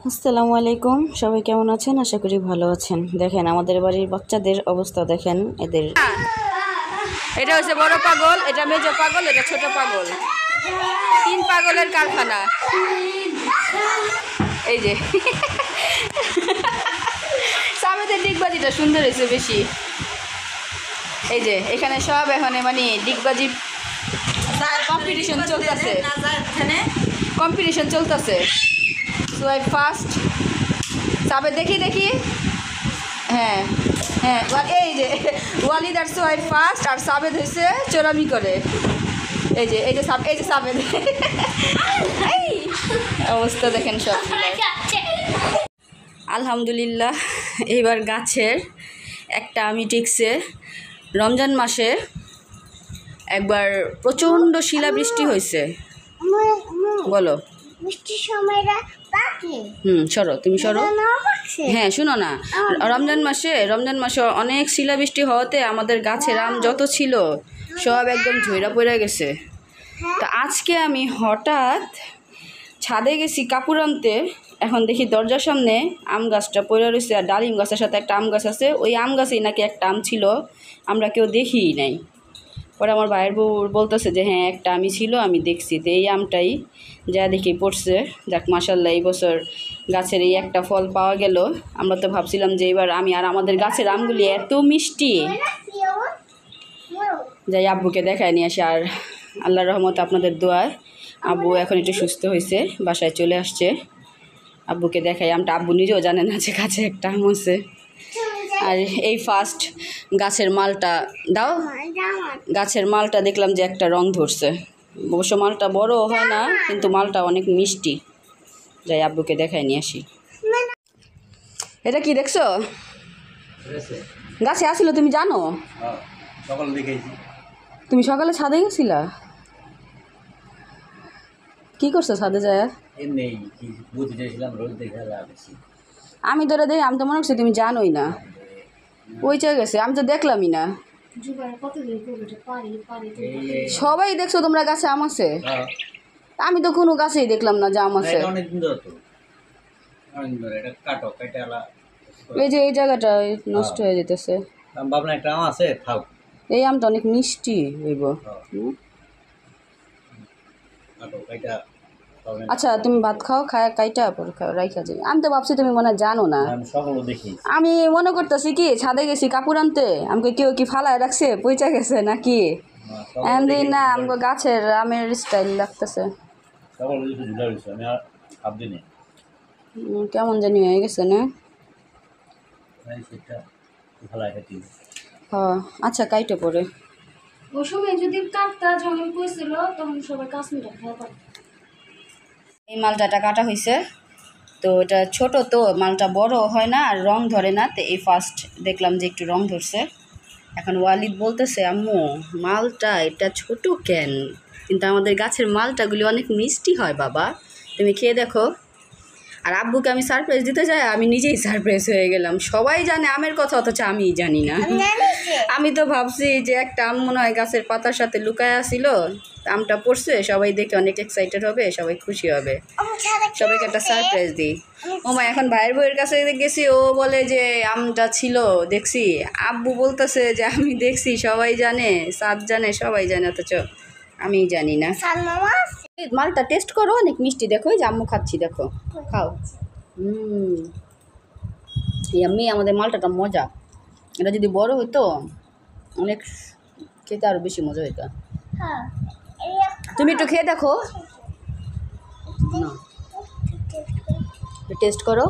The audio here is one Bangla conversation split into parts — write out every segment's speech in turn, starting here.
আসসালামু আলাইকুম, সবাই কেমন আছেন? আশা করি ভালো আছেন। দেখেন আমাদের বাড়ির বাচ্চাদের অবস্থা, দেখেন এদের। এটা হচ্ছে বড় পাগল, এটা মেজো পাগল, এটা ছোট পাগল, 3 পাগলের কারখানা। এই যে সামেদের ডিগবাজিটা সুন্দর হয়েছে বেশি। এই যে এখানে সব এখন মানে ডিগবাজি কম্পিটিশন চলতেছে। সো আই ফার্স্ট সাবে দেখি হ্যাঁ হ্যাঁ, এই যে ওয়ালিদ আর সোহাইব ফার্স্ট, আর সাবেদ হয়েছে চোরামি করে। এই যে সাবেদ এই অবস্থা দেখেন সব। আলহামদুলিল্লাহ, এইবার গাছের একটা আমি টিকছে। রমজান মাসে একবার প্রচণ্ড শিলাবৃষ্টি হয়েছে। বলো সরো, তুমি সরো। হ্যাঁ শুনো না, রমজান মাসে অনেক শিলাবৃষ্টি হওয়াতে আমাদের গাছের আম যত ছিল সব একদম ঝইরা পড়ে গেছে। তো আজকে আমি হঠাৎ ছাদে গেছি কাপড় আনতে, এখন দেখি দরজার সামনে আম গাছটা পড়ে রয়েছে, আর ডালিম গাছের সাথে একটা আম গাছ আছে। ওই আম গাছেই নাকি একটা আম ছিল, আমরা কেউ দেখিই নাই। পরে আমার ভাইয়ের বউ বলতেছে যে হ্যাঁ একটা আমি ছিল, আমি দেখছি। তো এই আমটাই যা দেখি পড়ছে। যাক মাশাল্লাহ, এই বছর গাছের এই একটা ফল পাওয়া গেল। আমরা তো ভাবছিলাম যে এবার আর আমাদের গাছের আমগুলি এত মিষ্টি, যাই আব্বুকে দেখায় নিয়ে আসি। আর আল্লাহর রহমতে আপনাদের দোয়ায় আব্বু এখন একটু সুস্থ হয়েছে, বাসায় চলে আসছে। আব্বুকে দেখাই আমটা, আব্বু নিজেও জানে না যে গাছে একটা আম আছে। আর এই ফার্স্ট গাছের মালটা দাও, গাছের মালটা দেখলাম যে একটা রং ধরছে। অবশ্য মালটা বড় হয় না, কিন্তু মালটা অনেক মিষ্টি। যাই আব্বুকে দেখাই নিয়ে আসি। এটা কি দেখছো? গাছে আসিল, তুমি জানো? তুমি সকালে ছাদে গেছিলা? কি করছো ছাদে যায়? আমি তো দেখি, আমি তো মনে করছি তুমি জানোই না। ওই চলে গেছে, আমি তো দেখলামই না। সবাই দেখছো তোমরা গাছে আম আছে? আমি তো কোনো গাছেই দেখলাম না যে আম আছে। এই যে এই জায়গাটা নষ্ট হয়ে যেতেছে। এই আমটা অনেক মিষ্টি হইব। আচ্ছা তুমি ভাত খাও, খায় কাইটা পরে খাও, রাইখা যাই। আমি তো ভাবছি তুমি মনে হয় জানো না। আমি মনে করতেছি কি ছাদে গেছি কাপড় আনতে, আমাকে কেউ কি ফালায় রাখছে, পয়সা গেছে নাকি। এমনি না, আমাকে গাছের আমের স্টাইল লাগতেছে। কেমন জানি হয়ে গেছে না। হ্যাঁ আচ্ছা কাইটে পরে। ওই সময় যদি কাটতা যখন কইছিল তখন সবাই কাশ্মীরে খাওয়া। এই মালটাটা কাটা হয়েছে, তো এটা ছোট, তো মালটা বড় হয় না আর রং ধরে না। তো এই ফার্স্ট দেখলাম যে একটু রং ধরছে। এখন ওয়ালিদ বলতেছে আম্মু মালটা এটা ছোট কেন, কিন্তু আমাদের গাছের মালটাগুলি অনেক মিষ্টি হয় বাবা, তুমি খেয়ে দেখো। আর আব্বুকে আমি সারপ্রাইজ দিতে যাই, আমি নিজেই সারপ্রাইজ হয়ে গেলাম। সবাই জানে আমের কথা, অথচ আমিই জানি না। আমি তো ভাবছি যে একটা আম মনে হয় গাছের পাতার সাথে লুকায় আসিল, আমটা পড়ছে, সবাই দেখে অনেক এক্সাইটেড হবে, সবাই খুশি হবে, সবাইকে একটা সারপ্রাইজ দিই। ওমা এখন ভাইয়ের বউয়ের কাছে গেছি, ও বলে যে আমটা ছিল দেখছি। আব্বু বলতেছে যে আমি দেখছি, সবাই জানে, সাদ জানে, সবাই জানে, অথচ আমি জানি না। মালটা টেস্ট করো, অনেক মিষ্টি। দেখো এই যে আম্মু খাচ্ছি, দেখো খাও। এমনি আমাদের মালটাটা মজা। এটা যদি বড় হতো অনেক খেতে আরো বেশি মজা হইতো। তুমি একটু খেয়ে দেখো না, টেস্ট করো,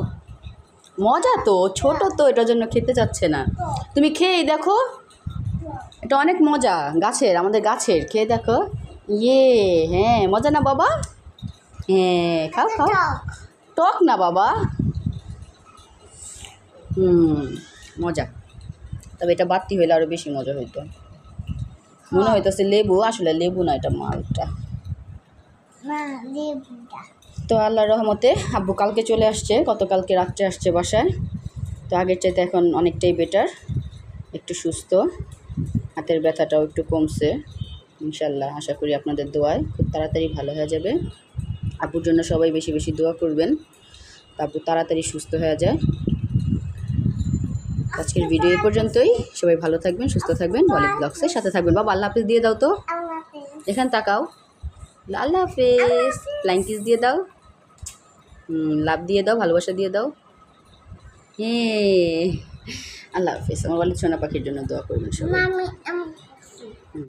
মজা তো, ছোট তো, এটার জন্য খেতে চাচ্ছে না। তুমি খেয়েই দেখো, এটা অনেক মজা, গাছের, আমাদের গাছের, খেয়ে দেখো। ইয়ে হ্যাঁ মজা না বাবা? হ্যাঁ খাও খাও। টক না বাবা, মজা। তবে এটা বাড়তি হইলে আরও বেশি মজা হইতো। মনে হইতেছে লেবু, আসলে লেবু না, এটা মালটা। তো আল্লাহর রহমতে আব্বু কালকে চলে আসছে, গতকালকে রাত্রে আসছে বাসায়। তো আগের চাইতে এখন অনেকটাই বেটার, একটু সুস্থ, হাতের ব্যথাটাও একটু কমছে ইনশাল্লাহ। আশা করি আপনাদের দোয়ায় খুব তাড়াতাড়ি ভালো হয়ে যাবে। আব্বুর জন্য সবাই বেশি বেশি দোয়া করবেন। তারপর তাড়াতাড়ি সুস্থ হয়ে যায়। আজকের ভিডিও এই পর্যন্তই। সবাই ভালো থাকবেন, সুস্থ থাকবেন, ওয়ালিদ ব্লগসের সাথে থাকবেন। বাবা আল্লাহ হাফেজ দিয়ে দাও তো, এখানে তাকাও, আল্লাহ হাফেজ, ফ্লাইং কিস দিয়ে দাও, লাভ দিয়ে দাও, ভালোবাসা দিয়ে দাও। হ্যাঁ, আল্লাহ হাফেজ। আমার ওয়ালিদ সোনা পাখির জন্য দোয়া করবেন সবাই।